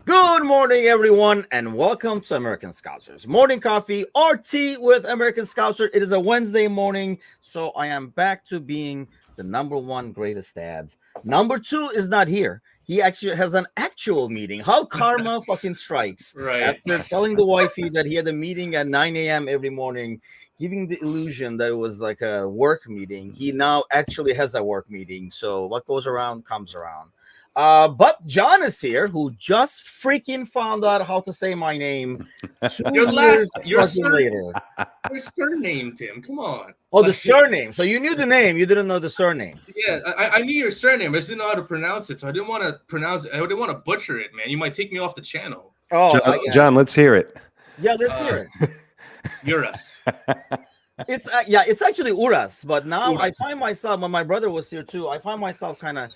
Good morning, everyone, and welcome to American Scousers Morning Coffee or Tea with American Scouser. It is a Wednesday morning, so I am back to being the number one greatest dad. Number two is not here. He actually has an actual meeting. How karma fucking strikes. Right. After telling the wifey that he had a meeting at 9 a.m. every morning, giving the illusion that it was like a work meeting, he now actually has a work meeting. So what goes around comes around. But John is here, who just freaking found out how to say my name. Your surname, Tim. Come on. Oh, the surname. So you knew the name, you didn't know the surname. Yeah, I knew your surname. I just didn't know how to pronounce it, so I didn't want to pronounce it. I didn't want to butcher it, man. You might take me off the channel. Oh, John, let's hear it. Yeah, let's hear it. Uras. It's actually Uras, but now Uras. I find myself, when my brother was here too, I find myself kind of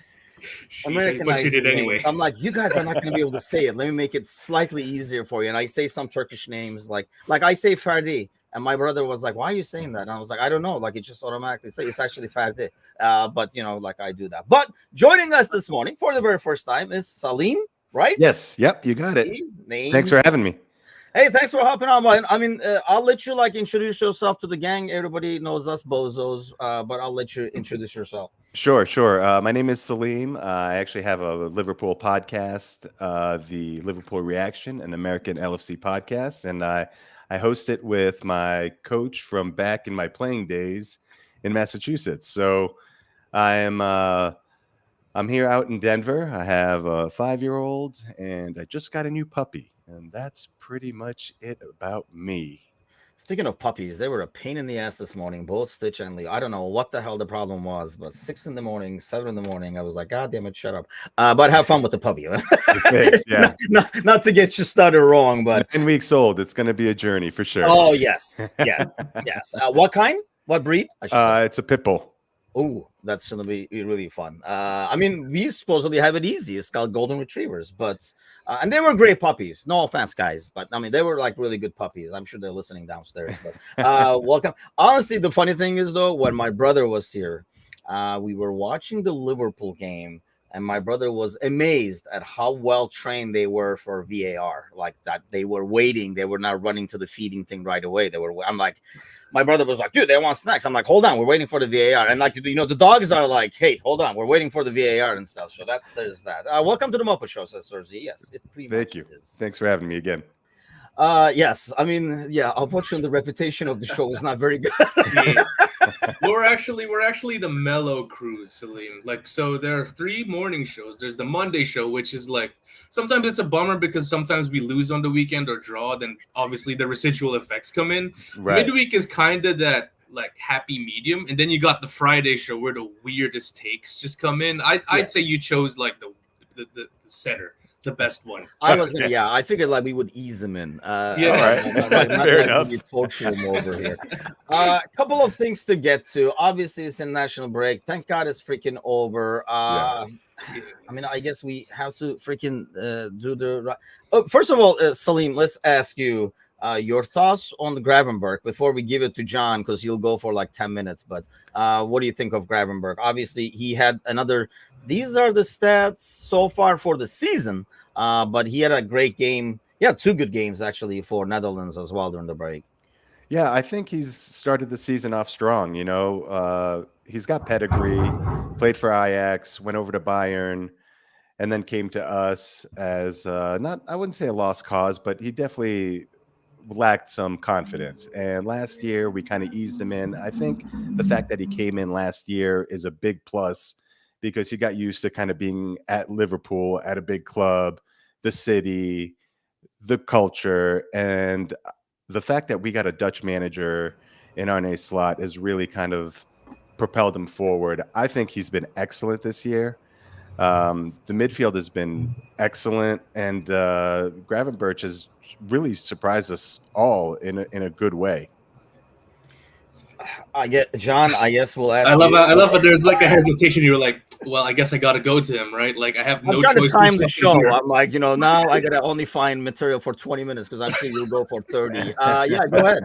Americanized. But you did anyway. I'm like, you guys are not going to be able to say it. Let me make it slightly easier for you. And I say some Turkish names, like I say Ferdi, and my brother was like, "Why are you saying that?" And I was like, "I don't know. Like it just automatically say it's actually Ferdi." But you know, like I do that. But joining us this morning for the very first time is Salim, right? Yes. Yep. You got it. Thanks for having me. Hey, thanks for hopping on. I mean, I'll let you like introduce yourself to the gang. Everybody knows us bozos, but I'll let you introduce yourself. Sure. My name is Salim. I actually have a Liverpool podcast, the Liverpool Reaction, an American LFC podcast, and I host it with my coach from back in my playing days in Massachusetts. So I'm here out in Denver. I have a 5-year-old, and I just got a new puppy, and that's pretty much it about me. Speaking of puppies, they were a pain in the ass this morning, both Stitch and Lee. I don't know what the hell the problem was, but 6 in the morning, 7 in the morning, I was like, God damn it, shut up. But have fun with the puppy. Thanks, yeah. not to get you started wrong, but 9 weeks old. It's going to be a journey for sure. Oh, yes. Yes. What kind? What breed? It's a pit bull. Oh, that's going to be really fun. I mean, we supposedly have it easy. It's called Golden Retrievers, but and they were great puppies. No offense, guys, but I mean, they were like really good puppies. I'm sure they're listening downstairs. But welcome. Honestly, the funny thing is, though, when my brother was here, we were watching the Liverpool game, and my brother was amazed at how well trained they were for VAR. Like that, they were waiting. They were not running to the feeding thing right away. I'm like, my brother was like, dude, they want snacks. I'm like, hold on, we're waiting for the VAR. And like, you know, the dogs are like, hey, hold on, we're waiting for the VAR and stuff. So there's that. Welcome to the Muppet Show, says Sergi. Yes, it pretty much Thank you. is. Thanks for having me again. Yes, I mean, yeah, unfortunately, the reputation of the show is not very good. We're actually the mellow crew, Salim. Like, so there are 3 morning shows. There's the Monday show, which is like, sometimes it's a bummer because sometimes we lose on the weekend or draw. Then obviously the residual effects come in. Right. Midweek is kind of that like happy medium, and then you got the Friday show where the weirdest takes just come in. I'd say you chose like the center. The best one. I figured like we would ease them in. All right. Fair enough. We torture them over here. A couple of things to get to. Obviously, it's a national break. Thank God it's freaking over. I mean, I guess we have to freaking do the. First of all, Salim, let's ask you your thoughts on the Gravenberg before we give it to John, because he'll go for like 10 minutes. But what do you think of Gravenberg? Obviously, he had another. These are the stats so far for the season, but he had a great game. Yeah, 2 good games actually for Netherlands as well during the break. Yeah, I think he's started the season off strong. You know, he's got pedigree, played for Ajax, went over to Bayern, and then came to us as I wouldn't say a lost cause, but he definitely lacked some confidence. And last year we kind of eased him in. I think the fact that he came in last year is a big plus, because he got used to kind of being at Liverpool, at a big club, the city, the culture, and the fact that we got a Dutch manager in Arne Slot has really kind of propelled him forward. I think he's been excellent this year. The midfield has been excellent, and Gravenberch has really surprised us all in a good way. I get John. I guess we'll ask. I love how there's like a hesitation. You were like, well, I guess I got to go to him, right? Like I have no I'm trying choice. to time the show. Here. I'm like, you know, now I gotta only find material for 20 minutes because I'm sure you'll go for 30. Yeah, go ahead.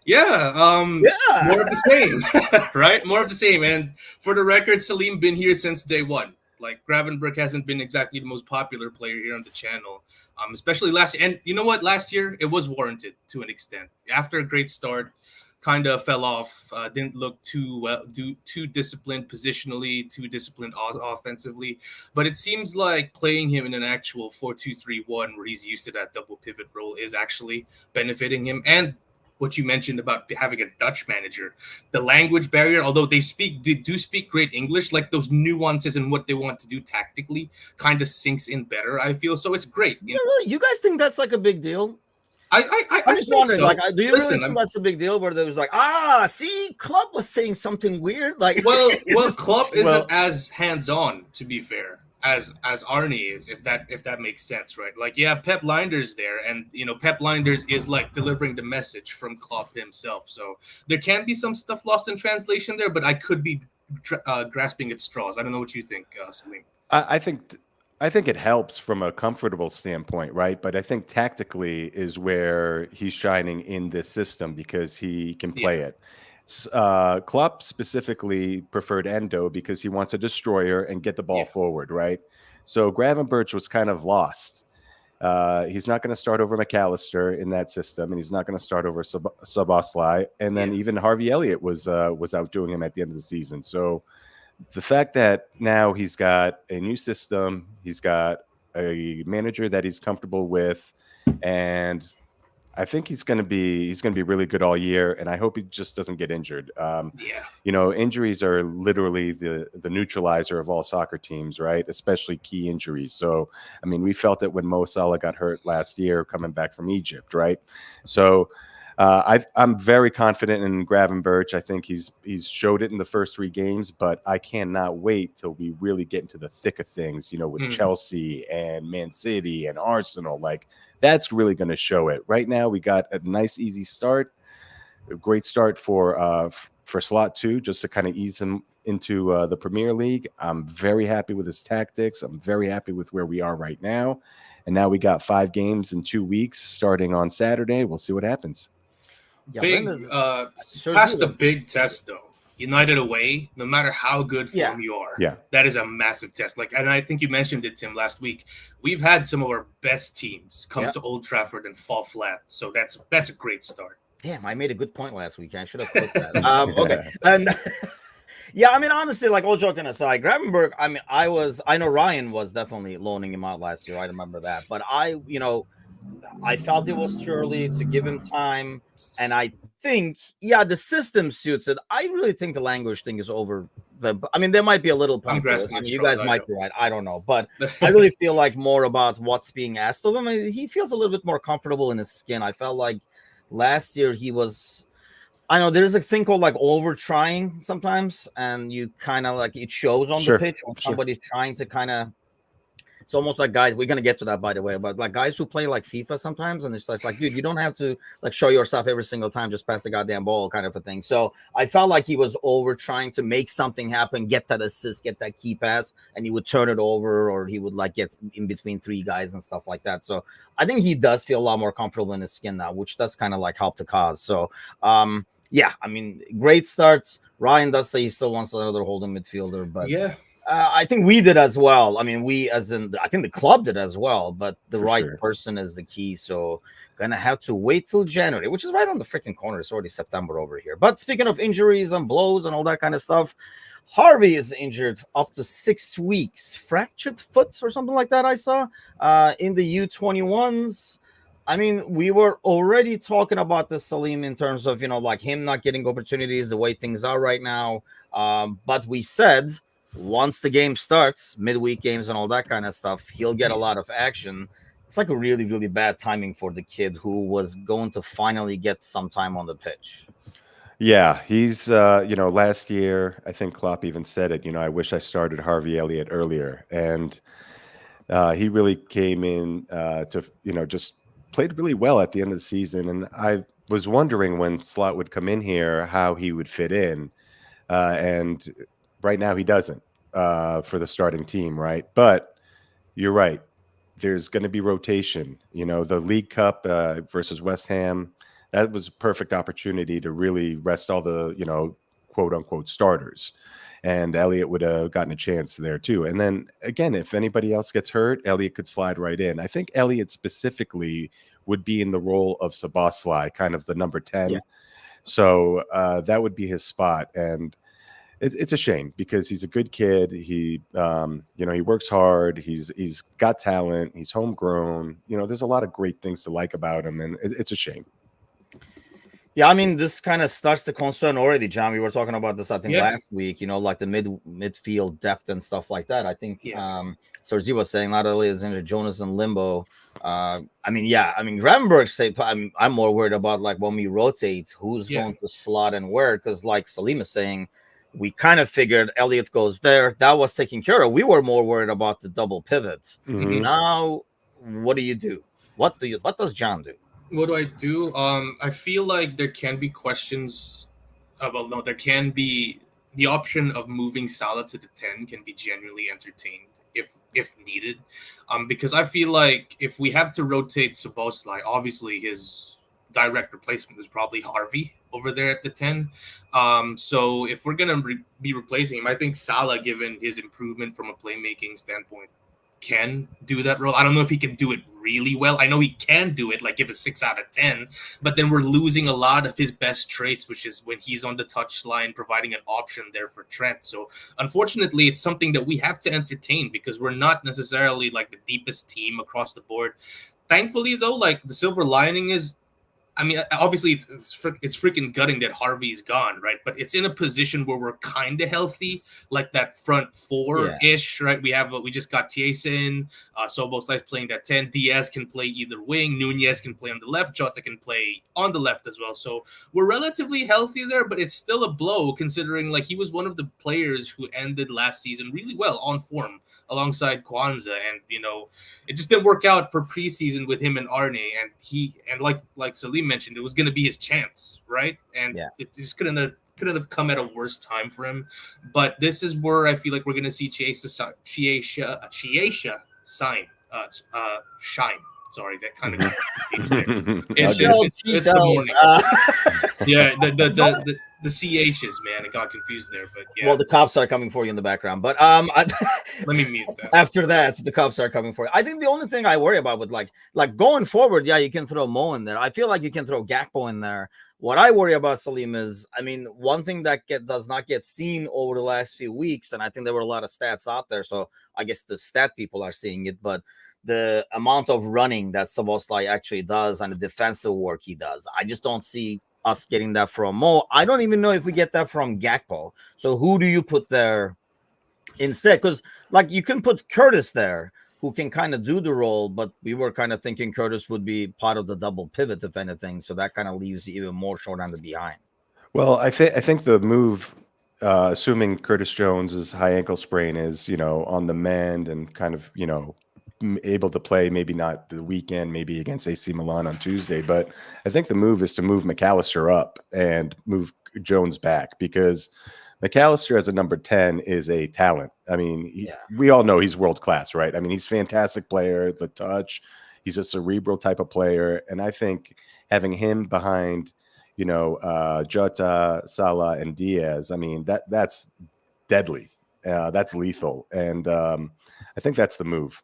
Yeah, more of the same, right? More of the same. And for the record, Salim been here since day one. Like Gravenberch hasn't been exactly the most popular player here on the channel, especially last year. And you know what? Last year it was warranted to an extent. After a great start, kind of fell off. Didn't look too well, too disciplined positionally, too disciplined offensively. But it seems like playing him in an actual 4-2-3-1, where he's used to that double pivot role, is actually benefiting him. And what you mentioned about having a Dutch manager, the language barrier, although they do speak great English, like those nuances and what they want to do tactically kind of sinks in better, I feel. So it's great. Yeah, really? You guys think that's like a big deal? I just think wondering, so. like, do you Listen, really think I'm- that's a big deal? Where there was like, see, Klopp was saying something weird. Like, Well, just- Klopp isn't as hands-on, to be fair, as Arne is, if that makes sense, right? Like, yeah, Pep Lijnders there, and Pep Lijnders is like delivering the message from Klopp himself. So there can be some stuff lost in translation there, but I could be grasping at straws. I don't know what you think, Salim. I think it helps from a comfortable standpoint, right? But I think tactically is where he's shining in this system because he can play it. Klopp specifically preferred Endo because he wants a destroyer and get the ball forward, right? So Gravenberch was kind of lost. He's not going to start over McAllister in that system, and he's not going to start over Szoboszlai. And then even Harvey Elliott was outdoing him at the end of the season. So the fact that now he's got a new system, he's got a manager that he's comfortable with, and I think he's going to be really good all year. And I hope he just doesn't get injured. Injuries are literally the neutralizer of all soccer teams, right? Especially key injuries. So, I mean, we felt it when Mo Salah got hurt last year coming back from Egypt, right? So I'm very confident in Gravenberch. I think he's showed it in the first 3 games, but I cannot wait till we really get into the thick of things, with Chelsea and Man City and Arsenal. Like, that's really going to show it. Right now, we got a nice, easy start, a great start for Slot 2, just to kind of ease him into the Premier League. I'm very happy with his tactics. I'm very happy with where we are right now. And now we got 5 games in 2 weeks starting on Saturday. We'll see what happens. Past the big test though, United away, no matter how good form you are, that is a massive test. Like, and I think you mentioned it, Tim, last week. We've had some of our best teams come to Old Trafford and fall flat, so that's a great start. Damn, I made a good point last week. I should have put that. Okay, and I mean, honestly, like, all joking aside, Gravenberch. I mean, I know Ryan was definitely loaning him out last year. I remember that, but I felt it was too early to give him time, and I think, the system suits it. I really think the language thing is over. I mean, there might be a little point. You guys might be right. I don't know, but I really feel like more about what's being asked of him. I mean, he feels a little bit more comfortable in his skin. I felt like last year he was. I know there's a thing called like over trying sometimes, and you kind of like it shows on the pitch when somebody's trying to kind of. It's almost like guys, we're going to get to that, by the way, but like guys who play like FIFA sometimes, and it's just like, dude, you don't have to like show yourself every single time, just pass the goddamn ball kind of a thing. So I felt like he was over trying to make something happen, get that assist, get that key pass, and he would turn it over, or he would like get in between 3 guys and stuff like that. So I think he does feel a lot more comfortable in his skin now, which does kind of like help the cause. So I mean, great starts. Ryan does say he still wants another holding midfielder, but I think we did as well. I mean, I think the club did as well, but the person is the key. So gonna have to wait till January, which is right on the freaking corner. It's already September over here. But speaking of injuries and blows and all that kind of stuff, Harvey is injured up to 6 weeks, fractured foot or something like that. I saw in the U21s. I mean, we were already talking about this, Salim, in terms of, like him not getting opportunities the way things are right now. But we said, once the game starts, midweek games and all that kind of stuff, he'll get a lot of action. It's like a really, really bad timing for the kid who was going to finally get some time on the pitch. Yeah, he's, last year, I think Klopp even said it, I wish I started Harvey Elliott earlier. And he really came in to, just played really well at the end of the season. And I was wondering when Slot would come in here, how he would fit in. And right now he doesn't for the starting team, right? But you're right. There's going to be rotation. The League Cup versus West Ham, that was a perfect opportunity to really rest all the, quote unquote starters. and Elliott would have gotten a chance there too. And then again, if anybody else gets hurt, Elliott could slide right in. I think Elliott specifically would be in the role of Szoboszlai, kind of the number 10. Yeah. So that would be his spot. And it's a shame because he's a good kid. He, he works hard. He's got talent. He's homegrown. There's a lot of great things to like about him, and it's a shame. Yeah, I mean, this kind of starts to concern already, John. We were talking about this, I think, last week. Like the midfield depth and stuff like that. I think Sergi was saying not only is injured, Jonas in limbo. Gravenberg say I'm more worried about like when we rotate, who's going to slot and where, because like Salim is saying, we kind of figured Elliott goes there. That was taken care of. We were more worried about the double pivot. Mm-hmm. Now, what do you do? What does John do? What do I do? I feel like there can be questions about there can be the option of moving Salah to the 10 can be genuinely entertained if needed. Because I feel like if we have to rotate Szoboszlai, obviously his direct replacement was probably Harvey over there at the 10. So if we're gonna be replacing him, I think Salah, given his improvement from a playmaking standpoint, can do that role. I don't know if he can do it really well. I know he can do it, like give a 6 out of 10, but then we're losing a lot of his best traits, which is when he's on the touchline, providing an option there for Trent. So unfortunately, it's something that we have to entertain because we're not necessarily like the deepest team across the board. Thankfully, though, like the silver lining is, I mean, obviously it's freaking gutting that Harvey's gone, right? But it's in a position where we're kind of healthy, like that front four-ish, right? We just got Chiesa in, Szoboszlai's playing that 10. Diaz can play either wing, Nunez can play on the left, Jota can play on the left as well. So we're relatively healthy there, but it's still a blow considering like he was one of the players who ended last season really well on form alongside Kwanzaa, and it just didn't work out for preseason with him and Arne, and like Salim mentioned, it was going to be his chance, right? And it just couldn't have come at a worse time for him. But this is where I feel like we're going to see Chiesa shine. Sorry, that kind of it's the morning. The CHs, man, it got confused there, but yeah. Well, the cops are coming for you in the background, but let me mute that. After that, the cops are coming for you. I think the only thing I worry about with like going forward, you can throw Mo in there. I feel like you can throw Gakpo in there. What I worry about, Salim, is, I mean, one thing that does not get seen over the last few weeks, and I think there were a lot of stats out there, so I guess the stat people are seeing it, but the amount of running that Szoboszlai actually does and the defensive work he does, I just don't see us getting that from Mo. I don't even know if we get that from Gakpo. So who do you put there instead? Because like you can put Curtis there, who can kind of do the role, but we were kind of thinking Curtis would be part of the double pivot, if anything. So that kind of leaves you even more short on the behind. Well, I think the move, assuming Curtis Jones's high ankle sprain is on the mend and kind of able to play, maybe not the weekend, maybe against AC Milan on Tuesday, but I think the move is to move McAllister up and move Jones back, because McAllister as a number 10 is a talent. I mean, we all know he's world class, right? I mean, he's a fantastic player, the touch, he's a cerebral type of player, and I think having him behind Jota, Salah, and Diaz, I mean, that's deadly, that's lethal, and I think that's the move.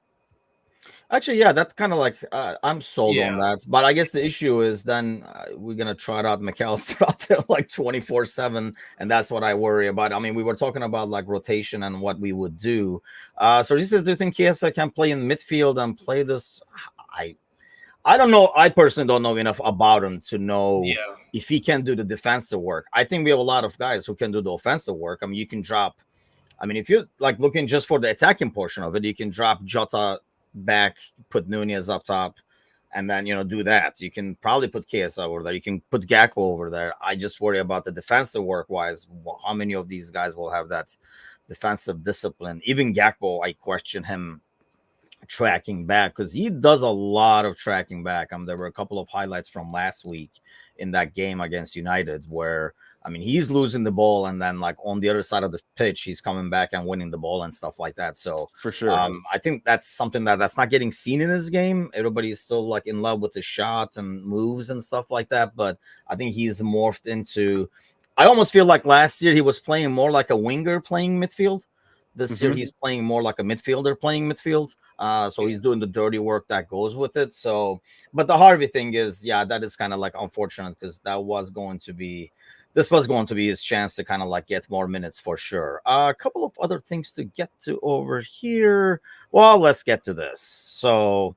Actually, that's kind of like I'm sold on that. But I guess the issue is then we're going to trot out McAllister out there like 24/7. And that's what I worry about. I mean, we were talking about like rotation and what we would do. So he says, do you think Chiesa can play in midfield and play this? I don't know. I personally don't know enough about him to know if he can do the defensive work. I think we have a lot of guys who can do the offensive work. I mean, you can drop. I mean, if you're like looking just for the attacking portion of it, you can drop Jota back, put Nunez up top, and then do that. You can probably put Chiesa over there. You can put Gakpo over there. I just worry about the defensive work wise. How many of these guys will have that defensive discipline? Even Gakpo, I question him tracking back, because he does a lot of tracking back. There were a couple of highlights from last week in that game against United where, I mean, he's losing the ball, and then like on the other side of the pitch, he's coming back and winning the ball and stuff like that. So for sure, I think that's something that's not getting seen in this game. Everybody's still like in love with the shot and moves and stuff like that, but I think he's morphed into I almost feel like last year he was playing more like a winger playing midfield. This year Mhm. he's playing more like a midfielder playing midfield. So he's doing the dirty work that goes with it. So, but the Harvey thing is, yeah, that is kind of like unfortunate because this was going to be his chance to kind of like get more minutes for sure. A couple of other things to get to over here. Well, let's get to this. So,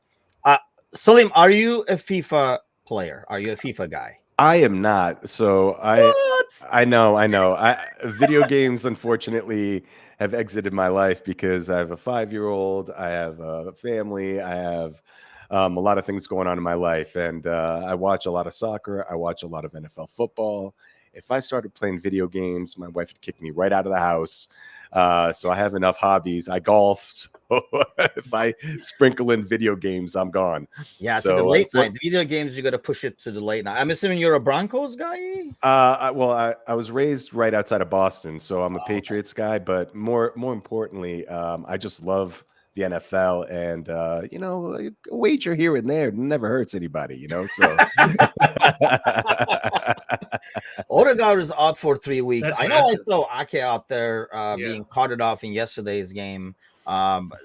Salim, are you a FIFA player? Are you a FIFA guy? I am not. So What? I know. Video games, unfortunately, have exited my life because I have a 5-year-old. I have a family. I have a lot of things going on in my life, and I watch a lot of soccer. I watch a lot of NFL football. If I started playing video games, my wife would kick me right out of the house. So I have enough hobbies. I golf. So if I sprinkle in video games, I'm gone. Yeah, so the late night video games, you got to push it to the late night. I'm assuming you're a Broncos guy. I was raised right outside of Boston, so I'm a Patriots guy. But more importantly, I just love the NFL, and a wager here and there never hurts anybody, So Odegaard is out for 3 weeks. That's I know massive. I saw Ake out there being carted off in yesterday's game.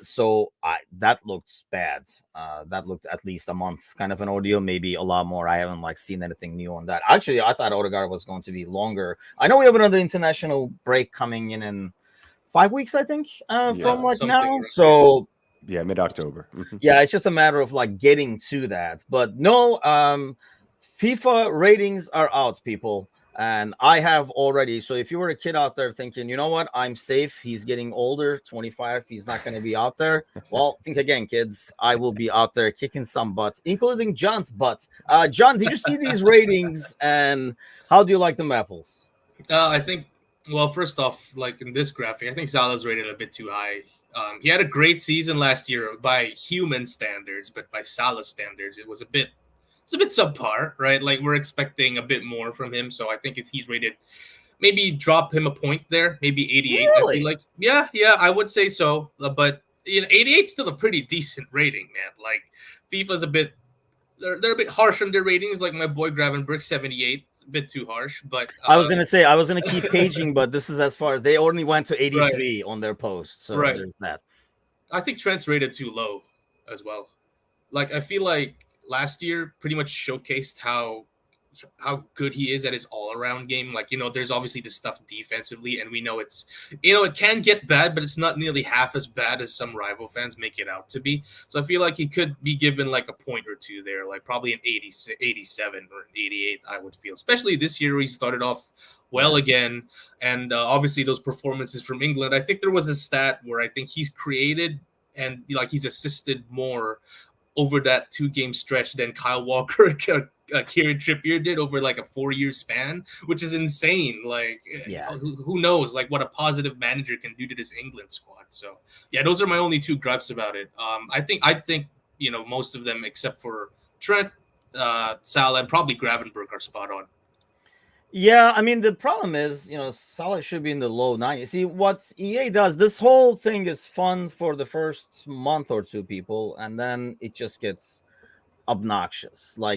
So that looked bad. That looked at least a month, kind of an ordeal, maybe a lot more. I haven't seen anything new on that. Actually, I thought Odegaard was going to be longer. I know we have another international break coming in 5 weeks, I think, from now. So yeah, mid-October. yeah, it's just a matter of getting to that. But no, FIFA ratings are out, people. And I have already. So if you were a kid out there thinking, you know what, I'm safe, he's getting older, 25, he's not going to be out there. Well, think again, kids. I will be out there kicking some butts, including John's butt. John, did you see these ratings, and how do you like them apples? I think, well, first off, in this graphic, I think Salah's rated a bit too high. He had a great season last year by human standards, but by Salah standards, it was a bit subpar, right? We're expecting a bit more from him, so I think he's rated. Maybe drop him a point there, maybe 88. Really? I feel yeah, I would say so. But 88 is still a pretty decent rating, man. FIFA's a bit, they're a bit harsh on their ratings. My boy Gravenberg, 78, it's a bit too harsh. But I was gonna keep paging, but this is as far as they only went to 83 on their post. So there's that. I think Trent's rated too low as well. I feel like last year pretty much showcased how good he is at his all-around game. There's obviously this stuff defensively, and we know it's, it can get bad, but it's not nearly half as bad as some rival fans make it out to be. So I feel like he could be given a point or two there, probably an 87 or 88, I would feel. Especially this year, he started off well again, and obviously those performances from England. I think there was a stat where I think he's created and he's assisted more over that 2-game stretch than Kyle Walker, Kieran Trippier did over a 4-year span, which is insane. Who knows what a positive manager can do to this England squad. So yeah, those are my only 2 gripes about it. I think most of them except for Trent, Salah, and probably Gravenberg are spot on. Yeah, I mean, the problem is, Salah should be in the low 90s. See, what EA does, this whole thing is fun for the first month or two, people, and then it just gets obnoxious. I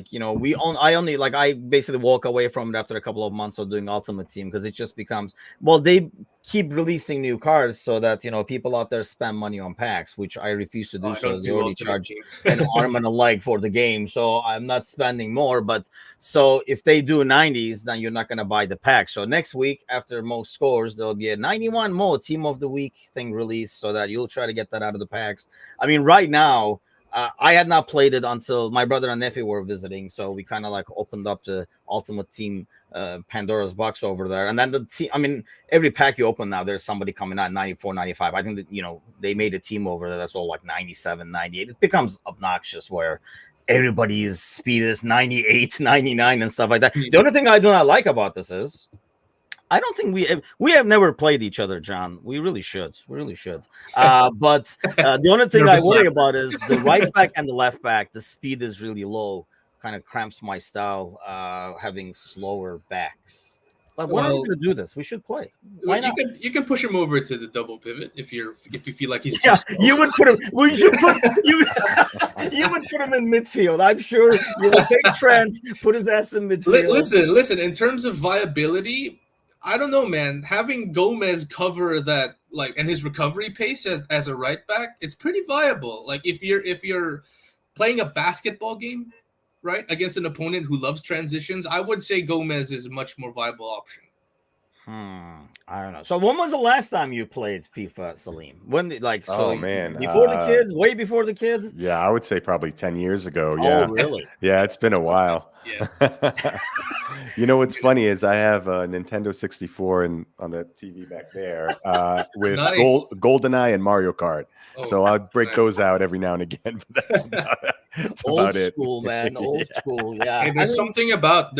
basically walk away from it after a couple of months of doing Ultimate Team because it just becomes, they keep releasing new cards so that people out there spend money on packs, which I refuse to do. So they already charge an arm and a leg for the game, so I'm not spending more. But so if they do 90s, then you're not going to buy the pack. So next week, after most scores, there'll be a 91 more Team of the Week thing released so that you'll try to get that out of the packs. I mean, right now, I had not played it until my brother and nephew were visiting, so we kind of opened up the Ultimate Team Pandora's box over there. And then the team, I mean, every pack you open now, there's somebody coming out 94, 95. I think that, they made a team over there that's all 97, 98. It becomes obnoxious where everybody's speed is 98, 99 and stuff like that. The only thing I do not like about this is I don't think we have never played each other, John. We really should. But the only thing I worry about is the right back and the left back. The speed is really low. Kind of cramps my style, having slower backs. But when are we going to do this? We should play. Why not? You can push him over to the double pivot if you feel like he's you would put him. We should put you. You would put him in midfield. I'm sure you would take Trent, put his ass in midfield. Listen. In terms of viability, I don't know, man. Having Gomez cover that, like, and his recovery pace as a right back, it's pretty viable. Like, if you're playing a basketball game, right, against an opponent who loves transitions, I would say Gomez is a much more viable option. I don't know. So when was the last time you played FIFA, Salim? When Oh, man. Before the kid? Way before the kid? Yeah, I would say probably 10 years ago. Yeah. Oh, really? Yeah, it's been a while. Yeah. You know what's funny is I have a Nintendo 64 on the TV back there with Nice. GoldenEye and Mario Kart. Oh, So I'll break nice. those out every now and again. But that's about Old it. school, man. Old school. Yeah. Hey, there's something about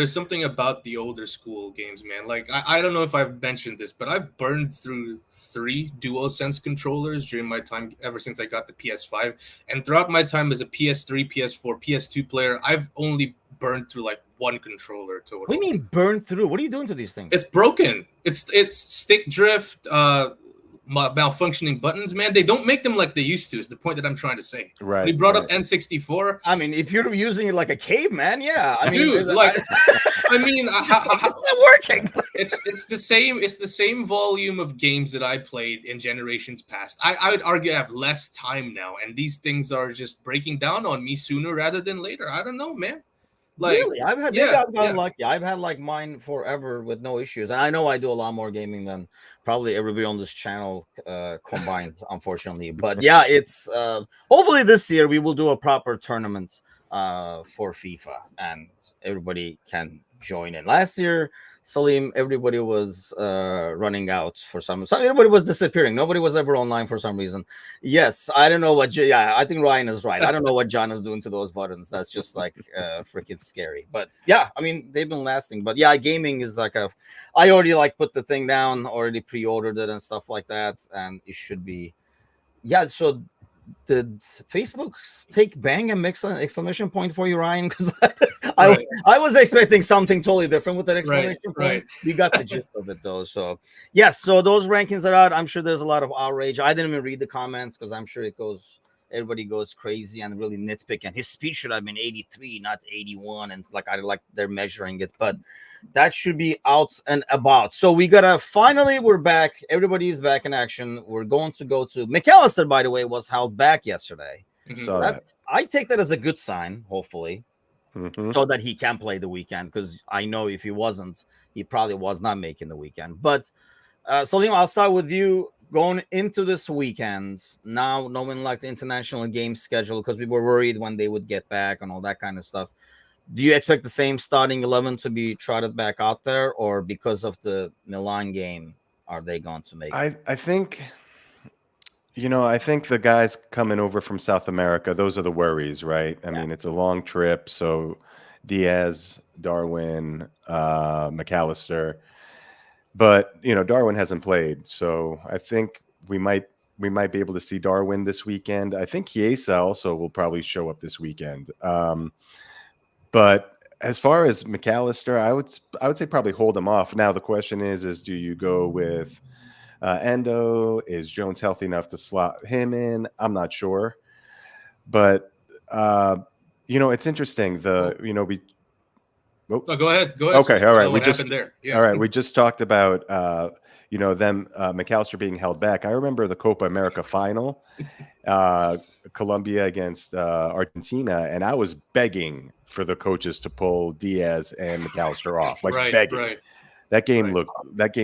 the older school games, man. Like, I don't know if I've mentioned this, but I've burned through 3 DualSense controllers during my time ever since I got the PS5, and throughout my time as a PS3, PS4, PS2 player, I've only burned through like 1 controller total. What do you mean burn through? What are you doing to these things? It's broken. It's stick drift, malfunctioning buttons, man. They don't make them like they used to, is the point that I'm trying to say. Right. When you brought right. up N64. I mean, if you're using it like a caveman, yeah. I mean, Dude, like, I mean, it's not working. it's the same volume of games that I played in generations past. I would argue I have less time now, and these things are just breaking down on me sooner rather than later. I don't know, man. Like, really, I've gotten lucky. I've had like mine forever with no issues. And I know I do a lot more gaming than probably everybody on this channel combined, unfortunately. But yeah, it's hopefully this year we will do a proper tournament for FIFA and everybody can join in. Last year, Salim, everybody was running out for some. Everybody was disappearing. Nobody was ever online for some reason. Yes, I don't know what. Yeah, I think Ryan is right. I don't know what John is doing to those buttons. That's just like freaking scary. But yeah, I mean they've been lasting. But yeah, gaming is like a. I already like put the thing down, already pre-ordered it and stuff like that, and it should be. Yeah, so. Did Facebook take bang and exclamation point for you, Ryan? Because I was expecting something totally different with that exclamation point. Right. You got the gist of it though. So yes, so those rankings are out. I'm sure there's a lot of outrage. I didn't even read the comments because I'm sure everybody goes crazy and really nitpick. And his speed should have been 83, not 81. And like they're measuring it, but that should be out and about. So we're back. Everybody's back in action. We're going to go to McAllister, by the way, was held back yesterday. So I take that as a good sign, hopefully, Mhm. so that he can play the weekend. Because I know if he wasn't, he probably was not making the weekend. But Salim, I'll start with you. Going into this weekend, now knowing like the international game schedule, because we were worried when they would get back and all that kind of stuff. Do you expect the same starting 11 to be trotted back out there, or because of the Milan game, are they going to make it? I think, I think the guys coming over from South America, those are the worries, right? I mean, it's a long trip. So Diaz, Darwin, McAllister. But, Darwin hasn't played. So I think we might be able to see Darwin this weekend. I think Chiesa also will probably show up this weekend. But as far as McAllister, I would say probably hold him off. Now the question is do you go with Endo? Is Jones healthy enough to slot him in? I'm not sure. But it's interesting. We go ahead. Okay, all right. What happened there? Yeah. All right. We just talked about them McAllister being held back. I remember the Copa America final, Colombia against Argentina, and I was begging for the coaches to pull Diaz and McAllister off, begging. Right. That game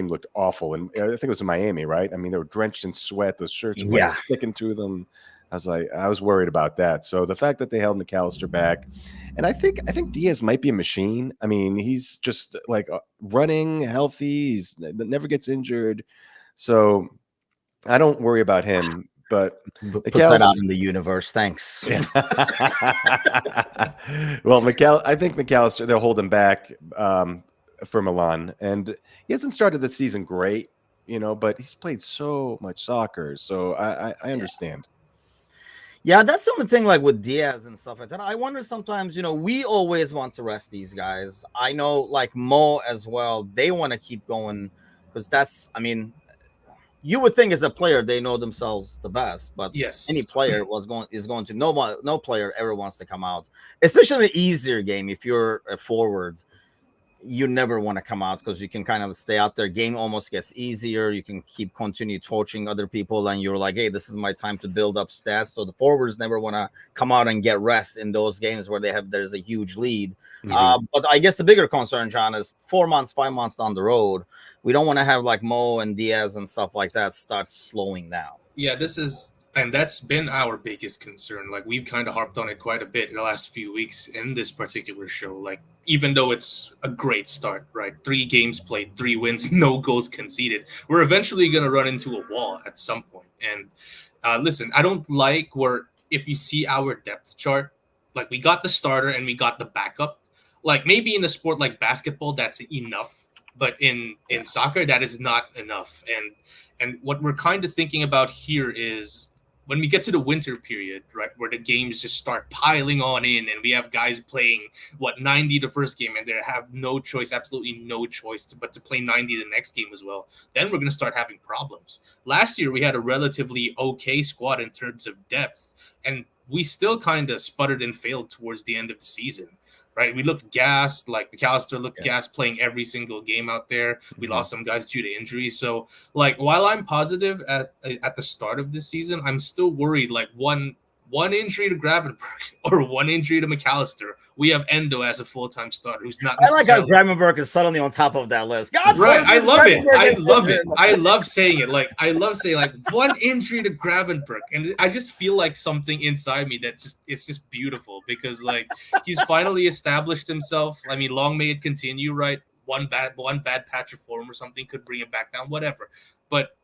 looked awful, and I think it was in Miami, right? I mean, they were drenched in sweat. Those shirts were sticking to them. I was worried about that. So the fact that they held McAllister back, and I think Diaz might be a machine. I mean, he's just like running, healthy. He's never gets injured, so I don't worry about him. But put that out in the universe. Thanks. Yeah. Well, I think McAllister, they'll hold him back for Milan, and he hasn't started the season great, but he's played so much soccer, so I understand. Yeah, that's the only thing like with Diaz and stuff like that. I wonder sometimes, we always want to rest these guys. I know like Mo as well. They want to keep going because you would think as a player, they know themselves the best, but yes, any player is going to no player ever wants to come out, especially in the easier game. If you're a forward, you never want to come out because you can kind of stay out there. Game almost gets easier. You can continue torching other people, and you're like, hey, this is my time to build up stats. So the forwards never want to come out and get rest in those games where there's a huge lead. But I guess the bigger concern, John, is 4 months, 5 months down the road, we don't want to have like Mo and Diaz and stuff like that start slowing down. Yeah, and that's been our biggest concern. Like, we've kind of harped on it quite a bit in the last few weeks in this particular show. Like, even though it's a great start, right? 3 games played, 3 wins, no goals conceded. We're eventually going to run into a wall at some point. And listen, I don't like if you see our depth chart, like, we got the starter and we got the backup. Like, maybe in a sport like basketball, that's enough. But in soccer, that is not enough. And what we're kind of thinking about here is, when we get to the winter period, right, where the games just start piling on in, and we have guys playing 90 the first game, and they have no choice, absolutely no choice but to play 90 the next game as well, then we're going to start having problems. Last year, we had a relatively okay squad in terms of depth, and we still kind of sputtered and failed towards the end of the season. Right, we looked gassed. Like, McAllister looked gassed playing every single game out there. We lost some guys due to injury. So, like, while I'm positive at the start of this season, I'm still worried. Like, one injury to Gravenberg or one injury to McAllister, we have Endo as a full-time starter who's not. I like how Gravenberg is suddenly on top of that list. God, right, I love it. I love it. I love saying it. Like, I love saying, like, one injury to Gravenberg, and I just feel like something inside me it's just beautiful, because, like, he's finally established himself. I mean, long may it continue, right? One bad patch of form or something could bring him back down, whatever. But